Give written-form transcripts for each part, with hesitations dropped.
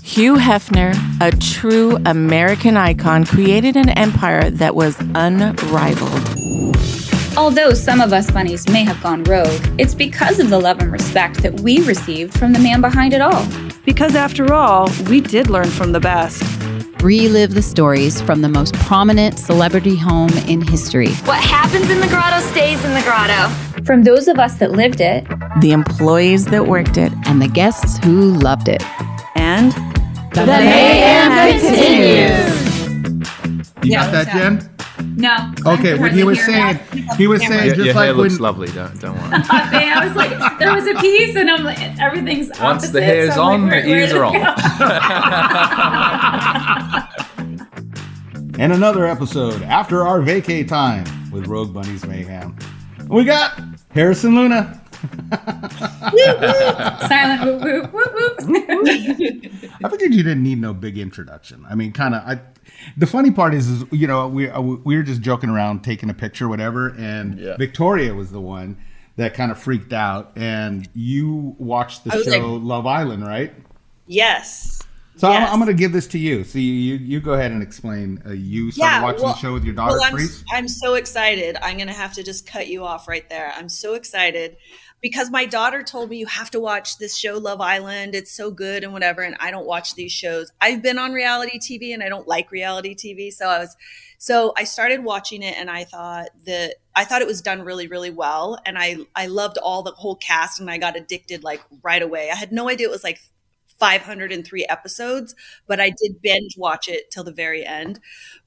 Hugh Hefner, a true American icon, created an empire that was unrivaled. Although some of us bunnies may have gone rogue, it's because of the love and respect that we received from the man behind it all. Because after all, we did learn from the best. Relive the stories from the most prominent celebrity home in history. What happens in the grotto stays in the grotto. From those of us that lived it, The employees that worked it, And the guests who loved it. And the mayhem continues. You got that, Jen? no. Okay, what he was saying just Your like hair when looks lovely. Don't worry. I was like, there was a piece, and I'm like, everything's opposite. Once the hair's so on, like, the ears are on. and another episode after our vacay time with Rogue Bunnies Mayhem. We got Harrison Luna. Silent whoop whoop whoop whoop. I figured you didn't need no big introduction. I mean, the funny part is we were just joking around, taking a picture, whatever, and Victoria was the one that kind of freaked out. And you watched the show Love Island, right? Yes. So yes. I'm going to give this to you. So you go ahead and explain. You started watching the show with your daughter, please. I'm so excited. I'm going to have to just cut you off right there. I'm so excited because my daughter told me you have to watch this show, Love Island. It's so good and whatever. And I don't watch these shows. I've been on reality TV and I don't like reality TV. So I started watching it and I thought it was done really, really well. And I loved the whole cast and I got addicted like right away. I had no idea it was like 503 episodes, but I did binge watch it till the very end.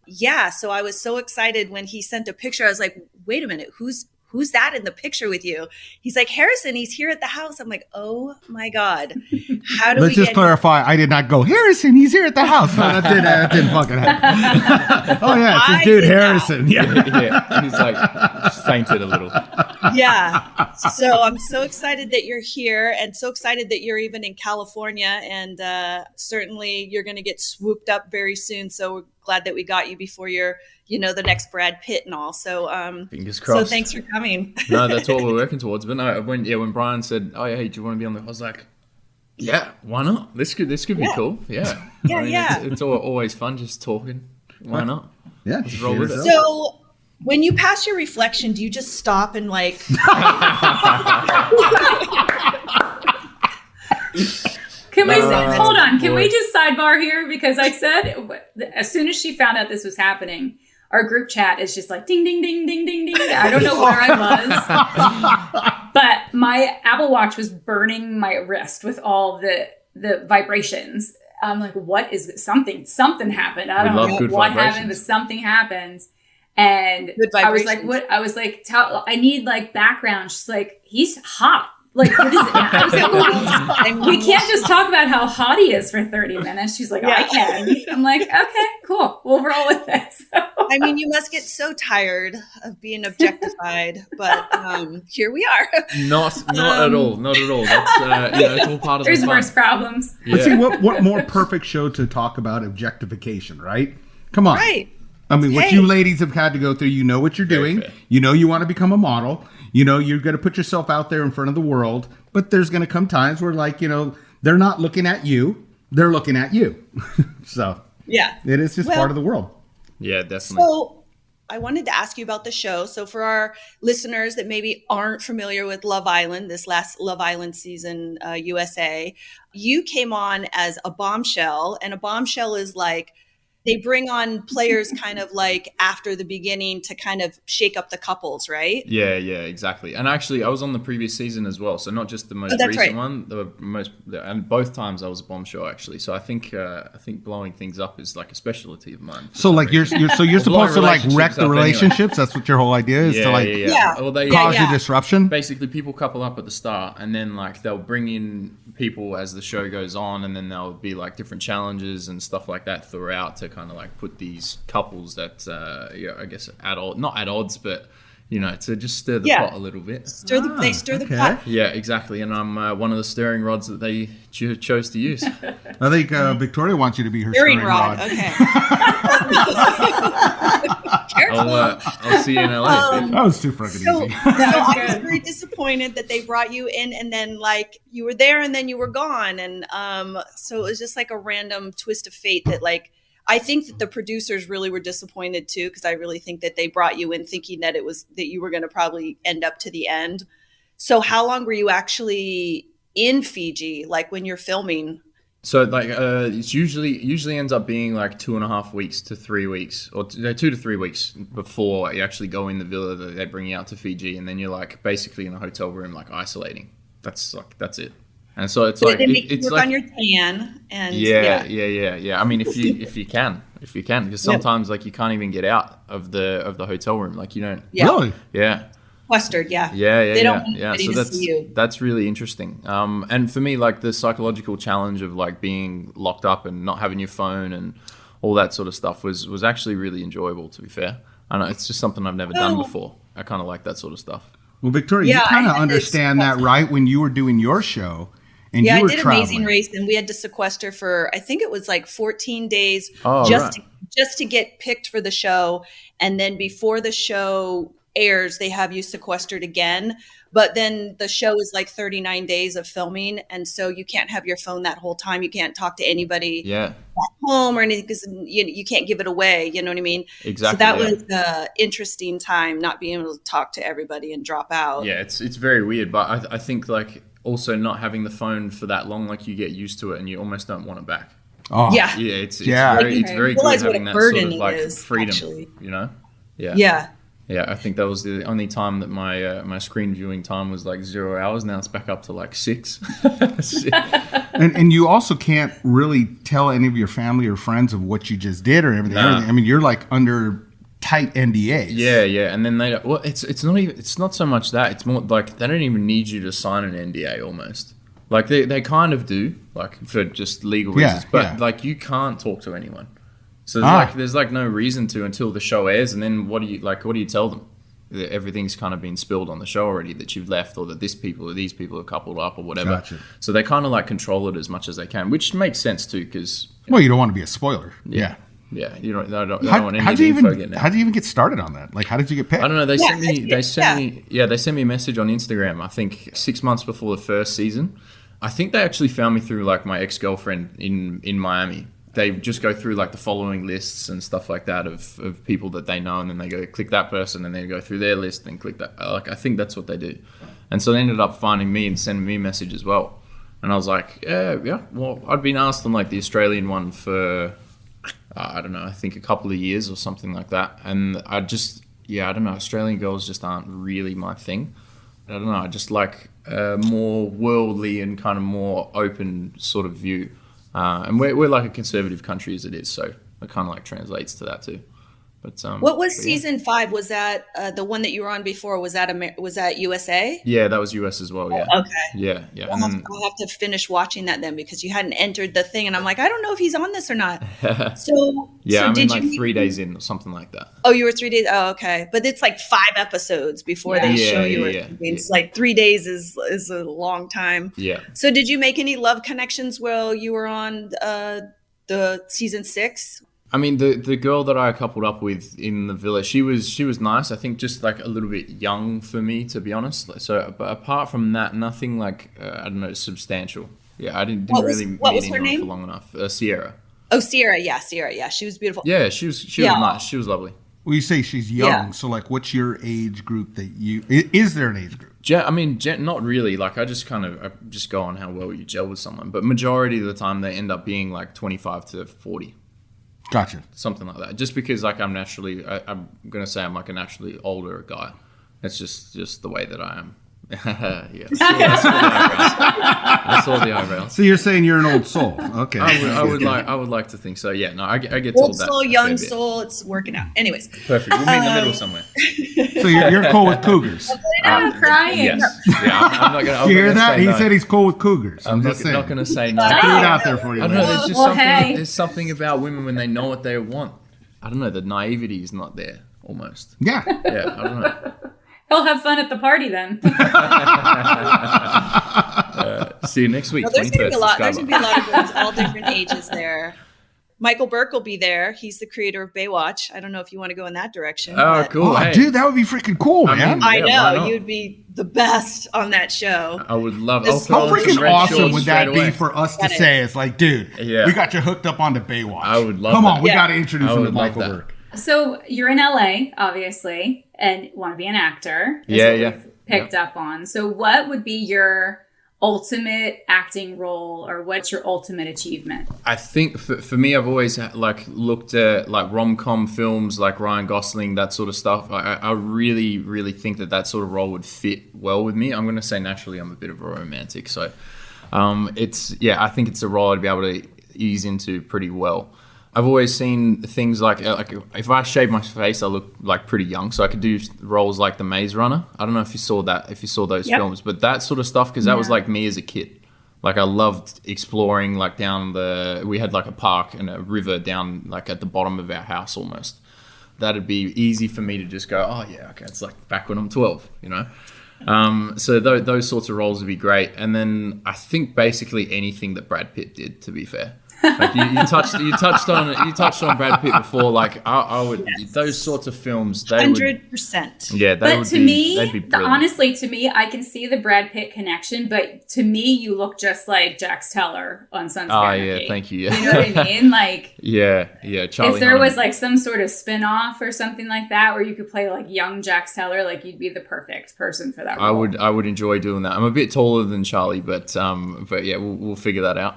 Yeah, so I was so excited when he sent a picture. I was like, wait a minute, who's that in the picture with you? He's like, Harrison, he's here at the house. I'm like, oh my God. Let's just clarify, I did not go, Harrison, he's here at the house. No, that didn't fucking happen. Oh yeah, it's this dude Harrison. Yeah. He's like fainted a little. Yeah. So I'm so excited that you're here and so excited that you're even in California. And certainly you're going to get swooped up very soon. So we're glad that we got you before you're, the next Brad Pitt and all. So fingers crossed. So thanks for coming. No, that's what we're working towards. But no, when Brian said, "Oh yeah, hey, do you want to be on the?" I was like, "Yeah, why not? This could be cool." Yeah. Yeah, It's always fun just talking. Why not? Yeah. Let's roll with it. So when you pass your reflection, do you just stop and like? Hold on. Can we just sidebar here? Because I said, as soon as she found out this was happening, our group chat is just like ding, ding, ding, ding, ding, ding. I don't know where I was, but my Apple Watch was burning my wrist with all the vibrations. I'm like, what is this? Something happened. I don't know what happened, but something happens. And I was like, what? I was like, I need like background. She's like, he's hot. Like, what is it? I was like, well, we can't just talk about how hot he is for 30 minutes. She's like, I can. I'm like, okay, cool. We'll roll with it. So. I mean, you must get so tired of being objectified, but here we are. Not at all. Not at all. That's it's all part of There's the fun. worse problems. Yeah. But see, what more perfect show to talk about objectification, right? Come on. Right. I mean, what you ladies have had to go through, you know what you're doing. You know you want to become a model. You know you're going to put yourself out there in front of the world. But there's going to come times where, like, they're not looking at you. They're looking at you. So, yeah, it is just part of the world. Yeah, definitely. So I wanted to ask you about the show. So for our listeners that maybe aren't familiar with Love Island, this last Love Island season, USA, you came on as a bombshell. And a bombshell is like, they bring on players kind of like after the beginning to kind of shake up the couples, right? Yeah, exactly. And actually, I was on the previous season as well, so not just the most recent one. And both times I was a bombshell actually. So I think blowing things up is like a specialty of mine. So like you're supposed to like wreck the relationships. Anyway. That's what your whole idea is to like Well, they cause you disruption. Basically, people couple up at the start, and then like they'll bring in people as the show goes on, and then there'll be like different challenges and stuff like that throughout to kind of like put these couples that I guess not at odds, but to just stir the pot a little bit. They stir the pot. Yeah, exactly. And I'm one of the stirring rods that they chose to use. I think Victoria wants you to be her Stirring rod. Okay. I'll see you in LA. That was too fucking easy. So I was very disappointed that they brought you in and then like you were there and then you were gone. And so it was just like a random twist of fate that like, I think that the producers really were disappointed too, because I really think that they brought you in thinking that you were going to probably end up to the end. So how long were you actually in Fiji, like when you're filming? So like it's usually ends up being like 2.5 weeks to 3 weeks, or 2 to 3 weeks before you actually go in the villa that they bring you out to Fiji, and then you're like basically in a hotel room like isolating. That's it. And so it's like it's work like on your tan and yeah. I mean, if you can, because sometimes like you can't even get out of the hotel room, like you don't. Yeah. Really? Yeah. Sequestered, yeah. They don't want anybody So to see you. that's really interesting. And for me, like the psychological challenge of like being locked up and not having your phone and all that sort of stuff was actually really enjoyable. To be fair, I know it's just something I've never done before. I kind of like that sort of stuff. Well, Victoria, you kind of understand that, right? When you were doing your show. And you were I did traveling. Amazing Race, and we had to sequester for I think it was like 14 days just to get picked for the show, and then before the show airs, they have you sequestered again. But then the show is like 39 days of filming, and so you can't have your phone that whole time. You can't talk to anybody back home or anything because you can't give it away. You know what I mean? Exactly. So that was the interesting time, not being able to talk to everybody and drop out. Yeah, it's very weird, but I think like. Also, not having the phone for that long, like you get used to it, and you almost don't want it back. Oh, yeah, it's very good having that sort of like freedom, actually. you know. Yeah. I think that was the only time that my screen viewing time was like 0 hours. Now it's back up to like 6. and you also can't really tell any of your family or friends of what you just did or everything. I mean, you're like under tight NDAs. Yeah, and then it's not so much that, it's more like they don't even need you to sign an NDA almost. Like they kind of do, like for just legal reasons, but like you can't talk to anyone. So there's no reason to until the show airs, and then what do you tell them? That everything's kind of been spilled on the show already, that you've left, or that these people are coupled up or whatever. Gotcha. So they kind of like control it as much as they can, which makes sense too, because well, you don't want to be a spoiler. Yeah. Yeah, I don't want any info getting out. How did you even get started on that? Like, how did you get picked? I don't know. They sent me a message on Instagram. I think 6 months before the first season. I think they actually found me through like my ex-girlfriend in Miami. They just go through like the following lists and stuff like that of people that they know, and then they go click that person, and then go through their list and click that. Like I think that's what they do, and so they ended up finding me and sending me a message as well. And I was like, yeah. Well, I'd been asked on like the Australian one for. I don't know, I think a couple of years or something like that. And I don't know, Australian girls just aren't really my thing. I don't know, I just like a more worldly and kind of more open sort of view. And we're like a conservative country as it is, so it kind of like translates to that too. But what was season 5? Was that the one that you were on before? Was that USA? Yeah, that was US as well. Yeah. Oh, okay. Yeah. I'll have to finish watching that then, because you hadn't entered the thing, and I'm like, I don't know if he's on this or not. So yeah, so I'm like 3 days in or something like that. Oh, you were 3 days. Oh, okay. But it's like 5 episodes before they show you. It's like 3 days is a long time. Yeah. So did you make any love connections while you were on the season 6? I mean, the girl that I coupled up with in the villa, she was nice. I think just like a little bit young for me, to be honest. So, but apart from that, nothing like I don't know, substantial. Yeah, I didn't really meet anyone for long enough. Sierra. Oh, Sierra. Yeah, she was beautiful. Yeah, she was nice. She was lovely. Well, you say she's young, so like, what's your age group that you? Is there an age group? Jenn, not really. Like, I just go on how well you gel with someone. But majority of the time, they end up being like 25 to 40. Gotcha. Something like that. Just because like I'm going to say I'm like a naturally older guy. It's just the way that I am. Yeah. I saw the eyebrows. So you're saying you're an old soul. Okay. I would like to think so. Yeah. No, I get old told that. Old soul, young soul. It's working out. Anyways. Perfect. We'll meet in the middle somewhere. So you're cool with cougars. I'm crying. Yes. Yeah. I'm not gonna. You hear that? He said he's cool with cougars. I'm just not going to say no. I put it out there for you. I don't know. There's just something. There's something about women when they know what they want. I don't know. The naivety is not there. Almost. Yeah. Yeah. I don't know. He'll have fun at the party then. See you next week. No, there's going to be a lot. There's Subscriber. going to be a lot of girls, all different ages there. Michael Burke will be there. He's the creator of Baywatch. I don't know if you want to go in that direction. Oh, but cool. Oh, Hey. dude, that would be freaking cool, man. I Yeah, why know. not? You'd be the best on that show. I would love. This- I'll throw How on some freaking red awesome shorts would that straight be away. for us to Got it. say? It's like, dude, Yeah. we got you hooked up onto Baywatch. I would love Come that. on, we Yeah. got to introduce I him to would love Michael that. Burke. So you're in LA, obviously, and want to be an actor. is Yeah, what yeah. we've picked up on. So what would be your ultimate acting role, or what's your ultimate achievement? I think for me, I've always like looked at like rom-com films, like Ryan Gosling, that sort of stuff. I really, really think that sort of role would fit well with me. I'm going to say naturally, I'm a bit of a romantic, so I think it's a role I'd be able to ease into pretty well. I've always seen things like if I shave my face, I look like pretty young, so I could do roles like The Maze Runner. I don't know if you saw those Yep. films, but that sort of stuff, because that was like me as a kid. Like I loved exploring like we had like a park and a river down like at the bottom of our house almost. That'd be easy for me to just go, oh yeah, okay, it's like back when I'm 12, you know? So those sorts of roles would be great. And then I think basically anything that Brad Pitt did, to be fair. Like you touched on Brad Pitt before. Like I would those sorts of films. They would, 100%. yeah, they But would to be. me, They'd be brilliant. honestly, to me, I can see the Brad Pitt connection, but to me, you look just like Jax Teller on Sons of Oh Anarchy. yeah, thank you. Yeah, You know what I mean? Like, yeah. Charlie if there Hunnam. was like some sort of spin-off or something like that where you could play like young Jax Teller, like you'd be the perfect person for that role. I would enjoy doing that. I'm a bit taller than Charlie, but yeah, we'll figure that out.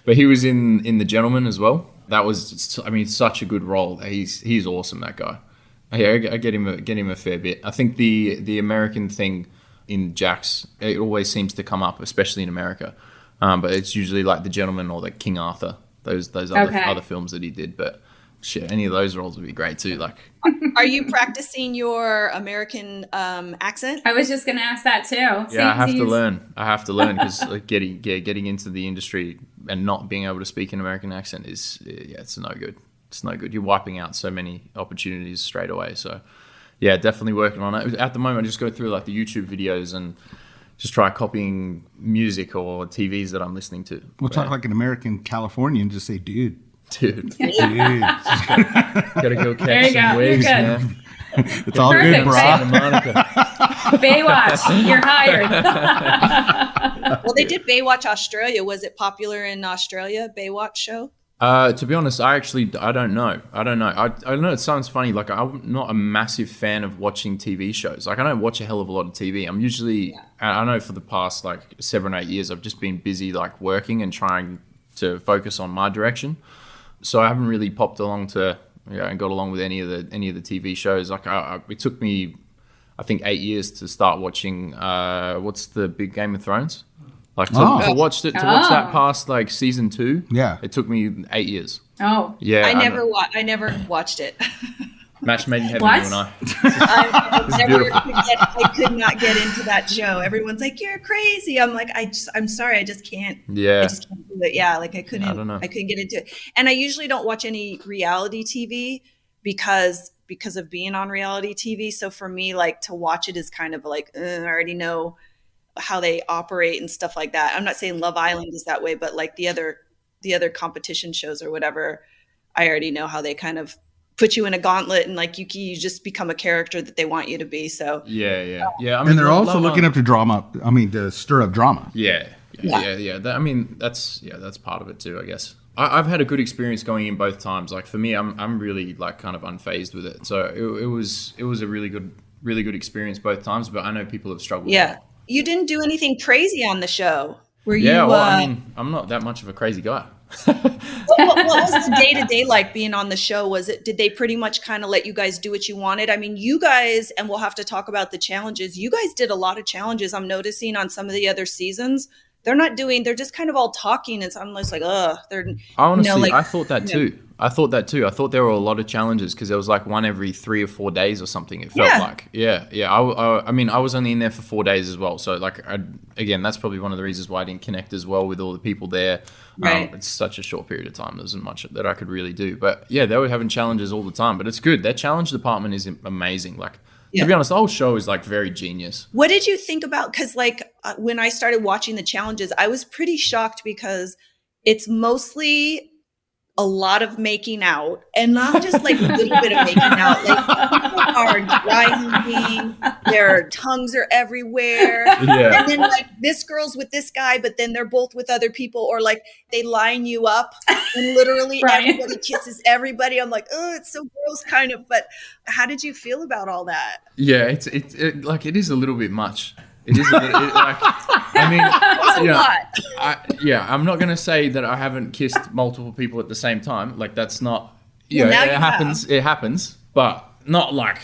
But he was in The Gentleman as well. That was, I mean, such a good role. He's awesome, that guy. Yeah, I get him a fair bit. I think the American thing in Jax, it always seems to come up, especially in America. But it's usually like The Gentleman or like King Arthur, those other films that he did. But shit, any of those roles would be great too. Like, Are you practicing your American accent? I was just going to ask that too. yeah, I have to learn because like, getting into the industry and not being able to speak an American accent is it's no good. It's no good. You're wiping out so many opportunities straight away. So yeah, definitely working on it. At the moment, I just go through like the YouTube videos and just try copying music or TVs that I'm listening to. We'll talk like an American Californian and just say, dude. Dude, Dude. gotta go There catch you some go. waves, You're good. man. It's all Perfect, good, bro. right? Santa Monica. Baywatch, you're hired. Well, they did Baywatch Australia. Was it popular in Australia, Baywatch show? To be honest, I don't know. I know it sounds funny. Like I'm not a massive fan of watching TV shows. Like I don't watch a hell of a lot of TV. I'm usually, I know for the past like 7 or 8 years, I've just been busy like working and trying to focus on my direction. So I haven't really popped along to, and got along with any of the TV shows. Like it took me, I think 8 years to start watching. What's the big Game of Thrones? Like to watch that past like season 2. Yeah. It took me 8 years. Oh. Yeah. I never watched it. Match made in heaven, What? you and I. I could not get into that show. Everyone's like, "You're crazy." I'm like, I'm sorry, I just can't. Yeah. I just can't do it. Yeah, like I couldn't. I don't know. I couldn't get into it. And I usually don't watch any reality TV because of being on reality TV. So for me, like to watch it is kind of like I already know how they operate and stuff like that. I'm not saying Love Island is that way, but like the other competition shows or whatever, I already know how they kind of put you in a gauntlet and like you just become a character that they want you to be. So Yeah. I mean, And they're also Love looking Island- up to drama. I mean, to stir up drama. Yeah. I mean, that's part of it too, I guess. I've had a good experience going in both times. Like for me, I'm really like kind of unfazed with it. So it was a really good experience both times. But I know people have struggled. with yeah, it. you didn't do anything crazy on the show. Were you? Yeah. Well, I mean, I'm not that much of a crazy guy. what was the day to day like being on the show? Did they pretty much kind of let you guys do what you wanted? I mean, you guys, and we'll have to talk about the challenges. You guys did a lot of challenges. I'm noticing on some of the other seasons. They're just kind of all talking. And I'm just like, they're. Honestly, I thought that too. I thought there were a lot of challenges because there was like one every 3 or 4 days or something. It felt like, yeah. I mean, I was only in there for 4 days as well. So like, again, that's probably one of the reasons why I didn't connect as well with all the people there. Right. It's such a short period of time. There wasn't much that I could really do. But yeah, they were having challenges all the time. But it's good. Their challenge department is amazing. Like To be honest, the whole show is like very genius. What did you think about, because like when I started watching the challenges, I was pretty shocked because it's mostly a lot of making out, and not just like a little bit of making out. Like people are dry humping, their tongues are everywhere. Yeah. And then like this girl's with this guy, but then they're both with other people, or like they line you up and literally everybody kisses everybody. I'm like, oh, it's so gross kind of. But how did you feel about all that? Yeah, it is a little bit much. It is a little, I mean, I'm not going to say that I haven't kissed multiple people at the same time. Like that's not, it happens, but not like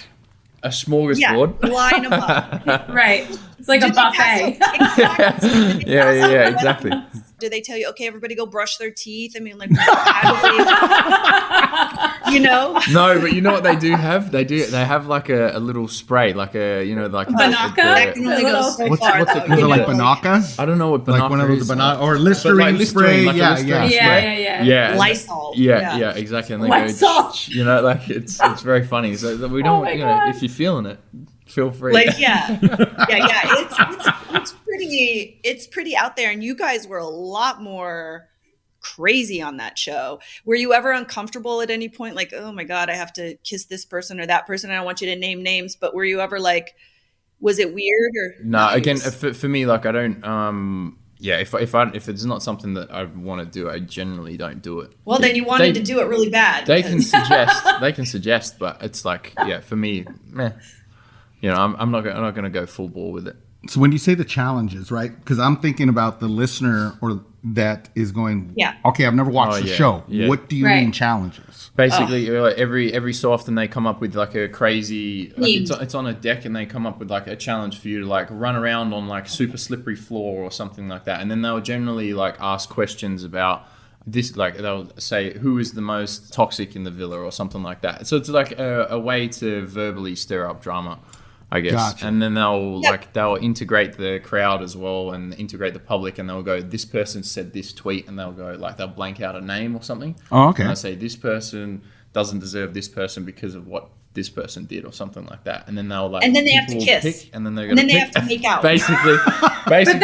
a smorgasbord. Line them up. Right. It's like a buffet. Exactly. Yeah, exactly. Do they tell you, okay, everybody go brush their teeth? I mean, like, how do they, No, but you know what they do have? They have like a little spray, like a, like Banaka? That can only go so far. What's it called? Like Banaka? I don't know what Banaka like one of those is. Banaka or Listerine spray. Like Yeah. Lysol. Yeah, exactly. And they Lysol. go, like it's very funny. So we don't, if you're feeling it, feel free. Like, it's pretty out there. And you guys were a lot more crazy on that show. Were you ever uncomfortable at any point? Like, oh my God, I have to kiss this person or that person. I don't want you to name names, but were you ever like, was it weird or? No, again, for me, like I don't, if it's not something that I want to do, I generally don't do it. Well, then you wanted to do it really bad. They can suggest, but it's like, for me, meh. I'm not going to go full bore with it. So when you say the challenges, right? Because I'm thinking about the listener or that is going, okay, I've never watched the show. Yeah. What do you mean challenges? Basically, every so often they come up with like a crazy, like it's on a deck and they come up with like a challenge for you to like run around on like super slippery floor or something like that. And then they'll generally like ask questions about this, like they'll say who is the most toxic in the villa or something like that. So it's like a way to verbally stir up drama, I guess. Gotcha. And then they'll integrate the crowd as well and integrate the public, and they'll go, this person said this tweet, and they'll go like they'll blank out a name or something. Oh, okay. And they'll say this person doesn't deserve this person because of what this person did or something like that. And then they'll like, and then they have to kiss, and then they're they have to make out. basically,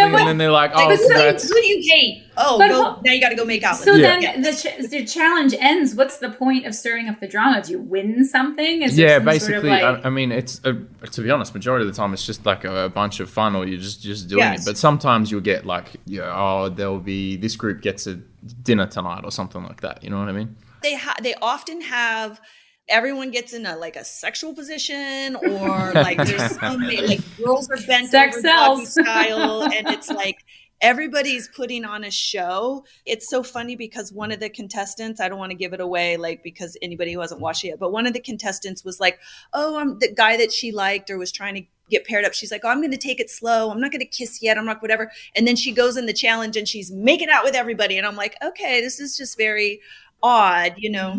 and then they're like, oh, who do you hate? Oh, now you got to go make out. So then the challenge ends. What's the point of stirring up the drama? Do you win something? Is basically. Sort of like... I mean, it's to be honest, majority of the time it's just like a bunch of fun, or you're just doing it. But sometimes you'll get like, there'll be this group gets a dinner tonight or something like that. You know what I mean? They often have. Everyone gets in a sexual position, or like there's like girls are bent over doggy style, and it's like everybody's putting on a show. It's so funny because one of the contestants, I don't want to give it away, like because anybody who hasn't watched it yet, but one of the contestants was like, "Oh, I'm the guy that she liked or was trying to get paired up." She's like, "Oh, I'm going to take it slow. I'm not going to kiss yet. I'm not whatever." And then she goes in the challenge and she's making out with everybody, and I'm like, okay, this is just very odd,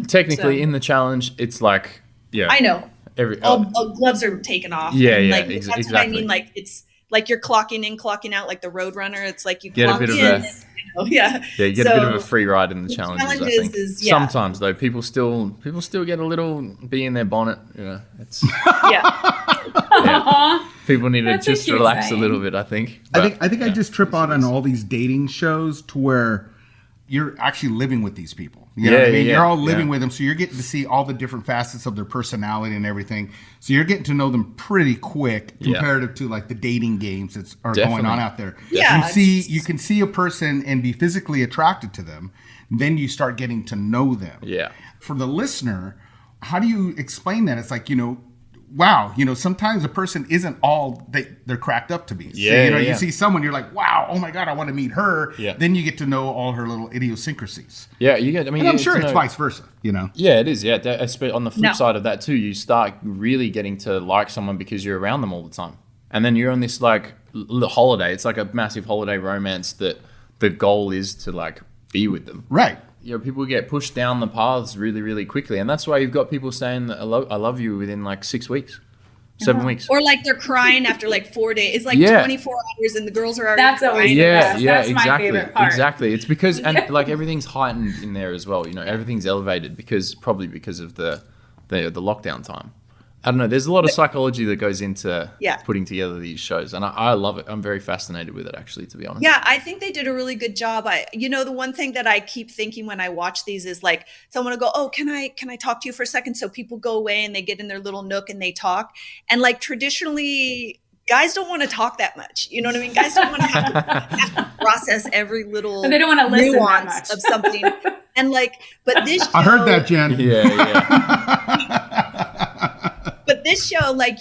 Technically, in the challenge, it's like, I know. All gloves are taken off. Exactly. That's what I mean. Like it's like you're clocking in, clocking out, like the Road Runner. It's like you get clock a bit in. You get a bit of a free ride in the challenges. I think sometimes though, people still get a little bee in their bonnet. It's people need to just relax a little bit. I think. I think I just trip out on all these dating shows to where you're actually living with these people. You know what I mean? You're all living with them, so you're getting to see all the different facets of their personality and everything. So you're getting to know them pretty quick comparative to like the dating games that are going on out there. Yeah. You can see a person and be physically attracted to them. Then you start getting to know them. Yeah. For the listener, how do you explain that? It's like, wow, sometimes a person isn't all they're cracked up to be. You see someone, you're like, wow, oh my God, I want to meet her. Yeah. Then you get to know all her little idiosyncrasies. Yeah, you get. I mean, and I'm sure it's vice versa. Yeah, it is. Yeah, on the flip side of that too, you start really getting to like someone because you're around them all the time, and then you're on this like holiday. It's like a massive holiday romance that the goal is to like be with them. Right. People get pushed down the paths really, really quickly. And that's why you've got people saying that I love you within like 6 weeks, 7 weeks. Or like they're crying after like 4 days. It's like 24 hours and the girls are already crying. That's exactly. my favorite part. Exactly. It's because, and like everything's heightened in there as well. Everything's elevated probably because of the lockdown time. I don't know. There's a lot of psychology that goes into Yeah. putting together these shows, and I love it. I'm very fascinated with it, actually, to be honest. Yeah, I think they did a really good job. The one thing that I keep thinking when I watch these is like someone will go, "Oh, can I talk to you for a second?" So people go away and they get in their little nook and they talk. And like traditionally, guys don't want to talk that much. You know what I mean? Guys don't want to have to process every little And they don't want to listen that nuance much. of something. And like, but this show, I heard that, Jen. But this show, like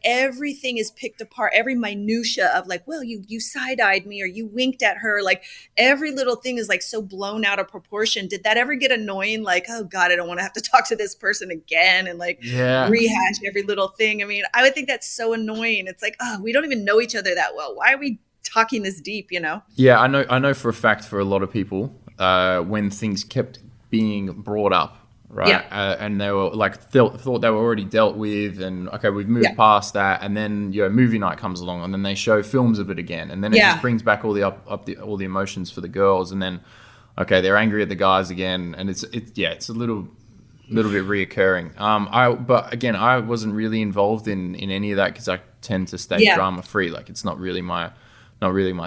everything is picked apart. Every minutia of like, well, you side-eyed me or you winked at her. Like every little thing is like so blown out of proportion. Did that ever get annoying? Like, oh God, I don't want to have to talk to this person again and like rehash every little thing. I mean, I would think that's so annoying. It's like, oh, we don't even know each other that well. Why are we talking this deep, you know? Yeah, I know for a fact for a lot of people, when things kept being brought up, right? Yeah. And they were like thought they were already dealt with, and okay, we've moved past that. And then movie night comes along, and then they show films of it again, and then it just brings back all the emotions for the girls, and then okay, they're angry at the guys again, and it's a little bit reoccurring. But again, I wasn't really involved in any of that because I tend to stay drama free. Like it's not really my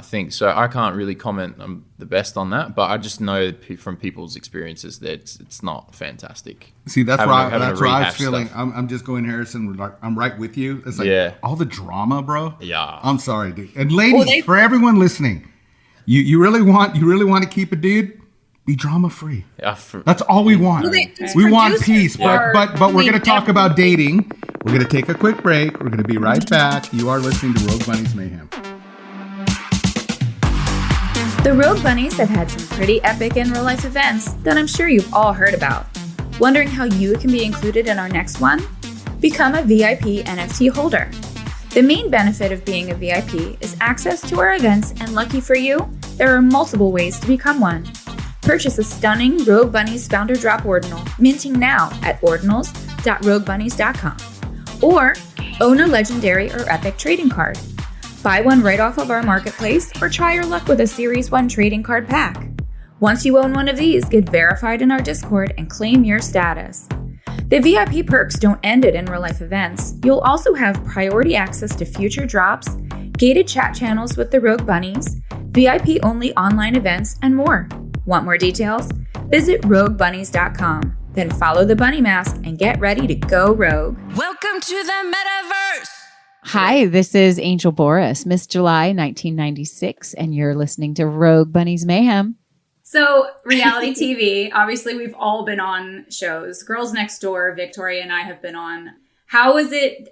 thing. So I can't really comment the best on that, but I just know from people's experiences that it's not fantastic. See, that's why I was feeling. I'm just going, Harrison. I'm right with you. It's like all the drama, bro. Yeah. I'm sorry, dude. And ladies, for everyone listening, you really want to keep a dude? Be drama free. Yeah, that's all we want. We want peace, but we're going to talk about dating. We're going to take a quick break. We're going to be right back. You are listening to Rogue Bunnies Mayhem. The Rogue Bunnies have had some pretty epic in real life events that I'm sure you've all heard about. Wondering how you can be included in our next one? Become a VIP NFT holder. The main benefit of being a VIP is access to our events, and lucky for you, there are multiple ways to become one. Purchase a stunning Rogue Bunnies Founder Drop Ordinal, minting now at ordinals.roguebunnies.com. Or own a legendary or epic trading card. Buy one right off of our marketplace or try your luck with a Series 1 trading card pack. Once you own one of these, get verified in our Discord and claim your status. The VIP perks don't end at in-real-life events. You'll also have priority access to future drops, gated chat channels with the Rogue Bunnies, VIP-only online events, and more. Want more details? Visit roguebunnies.com. Then follow the bunny mask and get ready to go rogue. Welcome to the metaverse! Hi, this is Angel Boris, Miss July 1996, and you're listening to Rogue Bunnies Mayhem. So, reality TV, obviously we've all been on shows. Girls Next Door, Victoria and I have been on. Did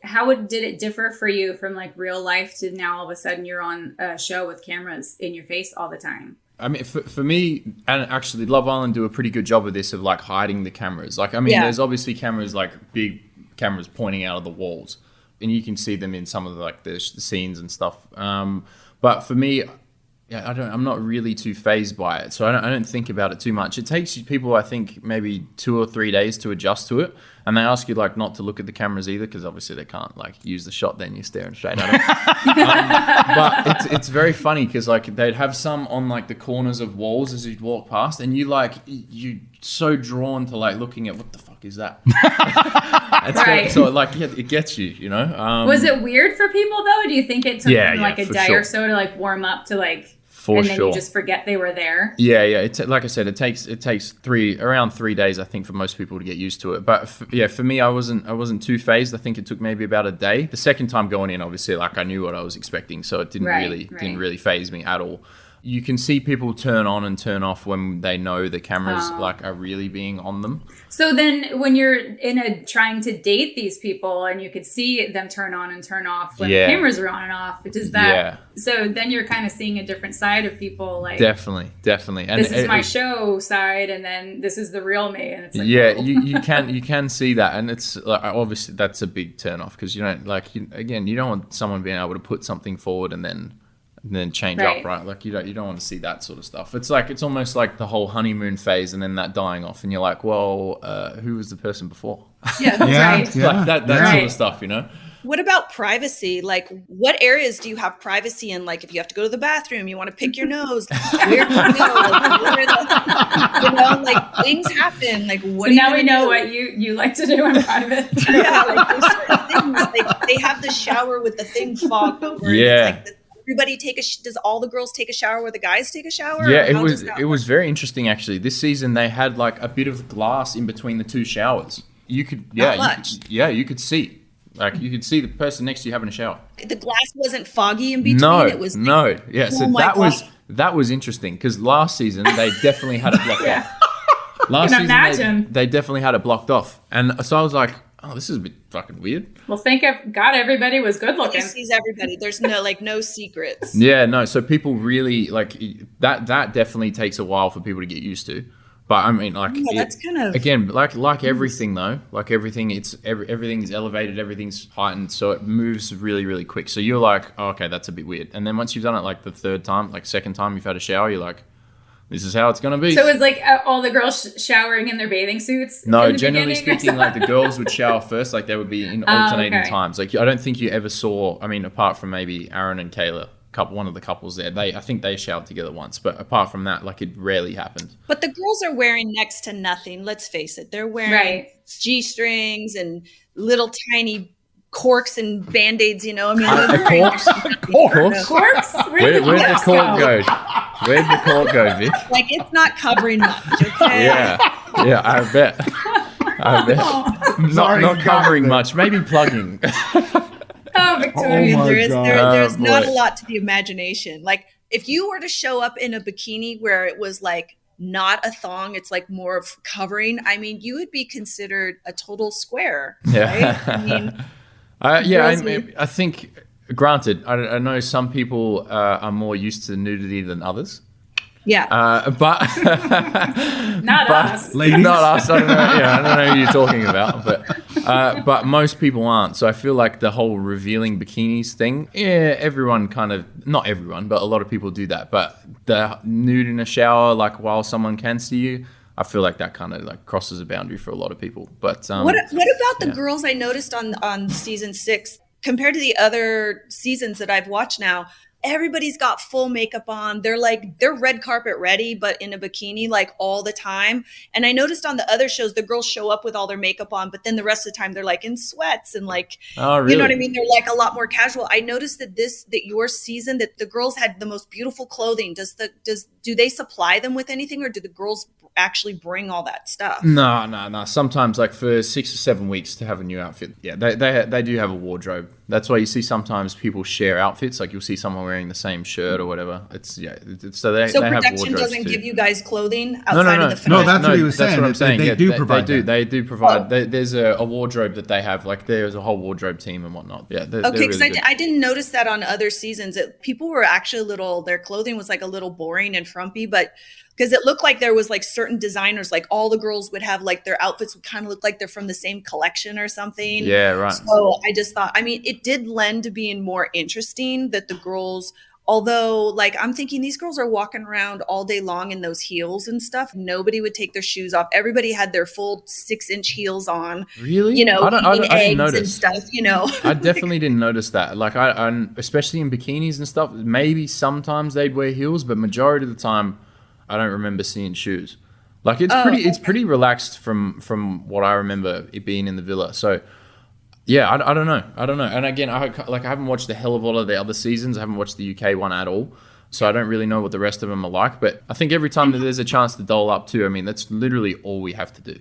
it differ for you from like real life to now all of a sudden you're on a show with cameras in your face all the time? I mean, for me, and actually Love Island do a pretty good job of this, of like hiding the cameras. Like, I mean, there's obviously cameras, like big cameras pointing out of the walls, and you can see them in some of the scenes and stuff. But for me, I'm not really too fazed by it, so I don't think about it too much. It takes people, I think, maybe 2 or 3 days to adjust to it, and they ask you like not to look at the cameras either, because obviously they can't like use the shot. Then you're staring straight at it. But it's very funny because like they'd have some on like the corners of walls as you'd walk past, and you so drawn to like looking at what the fuck is that. Right. So like it gets you, you know. Was it weird for people though? Do you think it took like a day or so to like warm up to like? And then you just forget they were there. Yeah. Like I said, it takes around 3 days, I think, for most people to get used to it. But for me, I wasn't too phased. I think it took maybe about a day. The second time going in, obviously, like I knew what I was expecting, so it didn't really phase me at all. You can see people turn on and turn off when they know the cameras like are really being on them. So then when you're trying to date these people and you could see them turn on and turn off when the cameras are on and off, does that so then you're kind of seeing a different side of people, like definitely. And this is my show side, and then this is the real me, and it's like you can see that, and it's like, obviously that's a big turn off, because you don't you don't want someone being able to put something forward and then change up, right? Like you don't want to see that sort of stuff. It's almost like the whole honeymoon phase and then that dying off, and you're like, well, who was the person before? Yeah, that's right. Like that sort of stuff, you know. What about privacy? Like, what areas do you have privacy in? Like, if you have to go to the bathroom, you want to pick your nose, where do you go? Like, things happen. Like, what? So now we know what you like to do in private. Yeah, like there's certain things. Like, they have the shower with the thing fogged over. Yeah. It's like everybody does all the girls take a shower where the guys take a shower? Yeah, it was very interesting actually. This season they had like a bit of glass in between the two showers. You could you could see. Like you could see the person next to you having a shower. The glass wasn't foggy in between. No, It was Yeah, so that was interesting because last season they definitely had it blocked off. Last season they definitely had it blocked off, and so I was like, oh, this is a bit fucking weird. Well, thank God everybody was good looking. He sees everybody. There's no secrets. Yeah, no. So people really like that. That definitely takes a while for people to get used to. But I mean, like, that's kind of again, like everything though, like everything, everything's elevated, everything's heightened, so it moves really, really quick. So you're like, oh, okay, that's a bit weird. And then once you've done it like the second time you've had a shower, you're like, this is how it's gonna be. So it was like all the girls showering in their bathing suits. No, generally speaking, like the girls would shower first, like they would be in alternating times. Like I don't think you ever saw. I mean, apart from maybe Aaron and Kayla. One of the couples there, I think they showered together once, but apart from that, like it rarely happened. But the girls are wearing next to nothing. Let's face it, they're wearing G-strings and little tiny corks and band-aids. You know, I mean, corks. Where'd the cork go? Where'd the cork go, Vic? Like it's not covering much. Okay. Yeah, I bet. Not covering much. Maybe plugging. Oh, Victoria. There's not a lot to the imagination. Like if you were to show up in a bikini where it was like not a thong, it's like more of covering. I mean, you would be considered a total square. Yeah. Right? I mean, I think, granted, I know some people are more used to nudity than others. Yeah. But not us. Ladies. Not us. I don't know. Yeah, I don't know who you're talking about, but most people aren't. So I feel like the whole revealing bikinis thing, everyone kind of, not everyone, but a lot of people do that. But the nude in a shower, like while someone can see you, I feel like that kind of like crosses a boundary for a lot of people. But what about the girls I noticed on season 6 compared to the other seasons that I've watched now? Everybody's got full makeup on. They're red carpet ready, but in a bikini like all the time. And I noticed on the other shows, the girls show up with all their makeup on, but then the rest of the time they're like in sweats and like, oh, really? You know what I mean? They're like a lot more casual. I noticed that your season, that the girls had the most beautiful clothing. Do they supply them with anything, or do the girls actually bring all that stuff? No. Sometimes like for 6 or 7 weeks to have a new outfit. Yeah, they do have a wardrobe. That's why you see sometimes people share outfits. Like you'll see someone wearing the same shirt or whatever. So they production have wardrobes doesn't too. give you guys clothing outside of the film. No, that's what he was saying. That's what I'm saying. They do provide. They do provide. There's a wardrobe that they have. Like there's a whole wardrobe team and whatnot. Yeah. Okay, because I didn't notice that on other seasons. People were actually their clothing was like a little boring and frumpy, but because it looked like there was like certain designers, like all the girls would have like their outfits would kind of look like they're from the same collection or something. Yeah, right. So I just thought, I mean, it did lend to being more interesting that the girls, although like I'm thinking these girls are walking around all day long in those heels and stuff. Nobody would take their shoes off. Everybody had their full 6-inch heels on. Really? You know, I didn't notice and stuff, you know. I definitely didn't notice that. Like I especially in bikinis and stuff, maybe sometimes they'd wear heels, but majority of the time I don't remember seeing shoes. Like it's pretty relaxed from what I remember it being in the villa. So yeah, I don't know. And again, I haven't watched a hell of a lot of the other seasons. I haven't watched the UK one at all. So I don't really know what the rest of them are like. But I think every time that there's a chance to doll up too, I mean, that's literally all we have to do.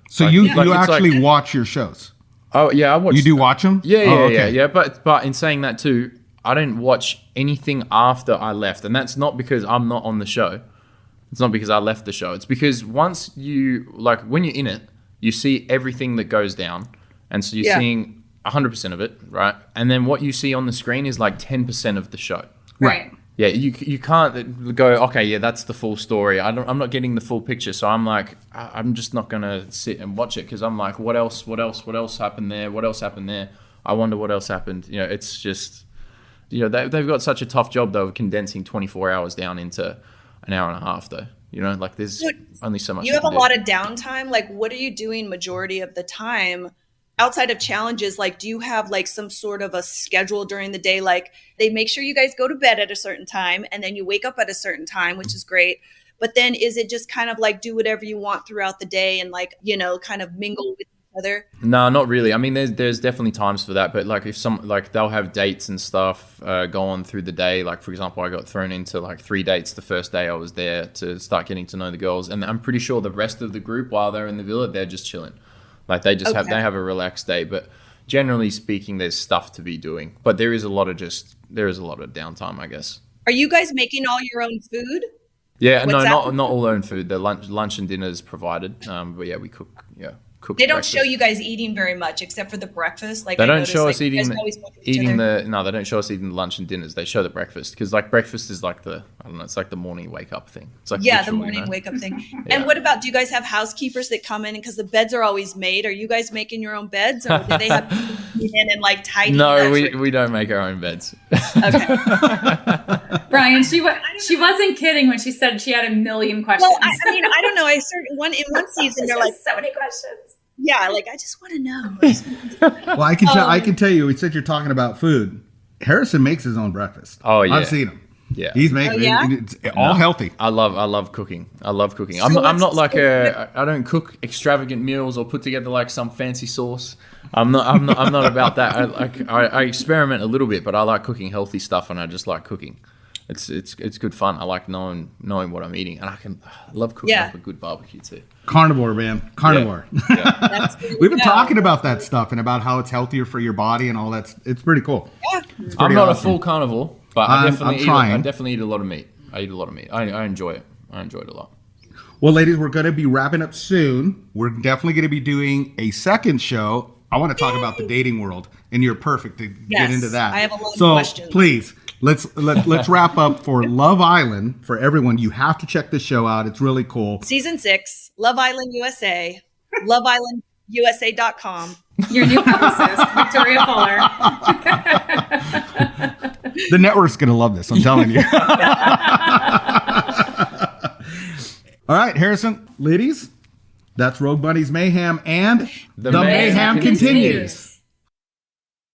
So you actually watch your shows? Oh yeah, I watch. You do watch them? Yeah. But in saying that too, I don't watch anything after I left, and that's not because I'm not on the show. It's not because I left the show. It's because once when you're in it, you see everything that goes down. And so you're seeing 100% of it, right? And then what you see on the screen is like 10% of the show. Right. Yeah, you can't go, okay, yeah, that's the full story. I'm not getting the full picture. So I'm like, I'm just not going to sit and watch it because I'm like, what else happened there? What else happened there? I wonder what else happened. You know, it's just, you know, they've got such a tough job, though, of condensing 24 hours down into an hour and a half, though. You know, like there's only so much. You have a lot of downtime. Like, what are you doing majority of the time outside of challenges, like, do you have like some sort of a schedule during the day? Like, they make sure you guys go to bed at a certain time and then you wake up at a certain time, which is great. But then is it just kind of like do whatever you want throughout the day and like, you know, kind of mingle with each other? No, not really. I mean, there's definitely times for that, but like if some, like they'll have dates and stuff go on through the day. Like for example, I got thrown into like 3 dates the first day I was there to start getting to know the girls, and I'm pretty sure the rest of the group, while they're in the villa, they're just chilling. Like they just have a relaxed day. But generally speaking, there's stuff to be doing. But there is a lot of downtime, I guess. Are you guys making all your own food? Yeah, not all own food. The lunch and dinner is provided. But yeah, we cook. Yeah. They don't show you guys eating very much, except for the breakfast. Like they don't show us eating the they don't show us eating lunch and dinners. They show the breakfast because like breakfast is like it's like the morning wake up thing. It's like the morning wake up thing. Yeah. And what about, do you guys have housekeepers that come in because the beds are always made? Are you guys making your own beds, or do they have people come in and like tidy? No, we don't make our own beds. Okay. Brian, she wasn't kidding when she said she had a million questions. Well, I mean, I don't know. In one season they're like so many questions. Yeah, like I just want to know. Well, I can tell you. Since you're talking about food, Harrison makes his own breakfast. Oh yeah, I've seen him. Yeah, he's making it's all healthy. I love cooking. I not like I don't cook extravagant meals or put together like some fancy sauce. I'm not about that. I experiment a little bit, but I like cooking healthy stuff, and I just like cooking. It's good fun. I like knowing what I'm eating, and I love cooking up a good barbecue too. Carnivore, man. Carnivore. Yeah. We've been talking about that stuff and about how it's healthier for your body and all that. It's pretty cool. Yeah. I'm not a full carnivore, but I trying. definitely eat a lot of meat. I eat a lot of meat. I enjoy it. I enjoy it a lot. Well, ladies, we're going to be wrapping up soon. We're definitely going to be doing a second show. I want to talk about the dating world, and you're perfect to get into that. I have a lot of questions. So please, let's wrap up for Love Island. For everyone, you have to check this show out. It's really cool. Season 6, Love Island USA, loveislandusa.com. Your new publicist, Victoria Fuller. The network's going to love this, I'm telling you. All right, Harrison, ladies, that's Rogue Bunnies Mayhem, and the Mayhem continues.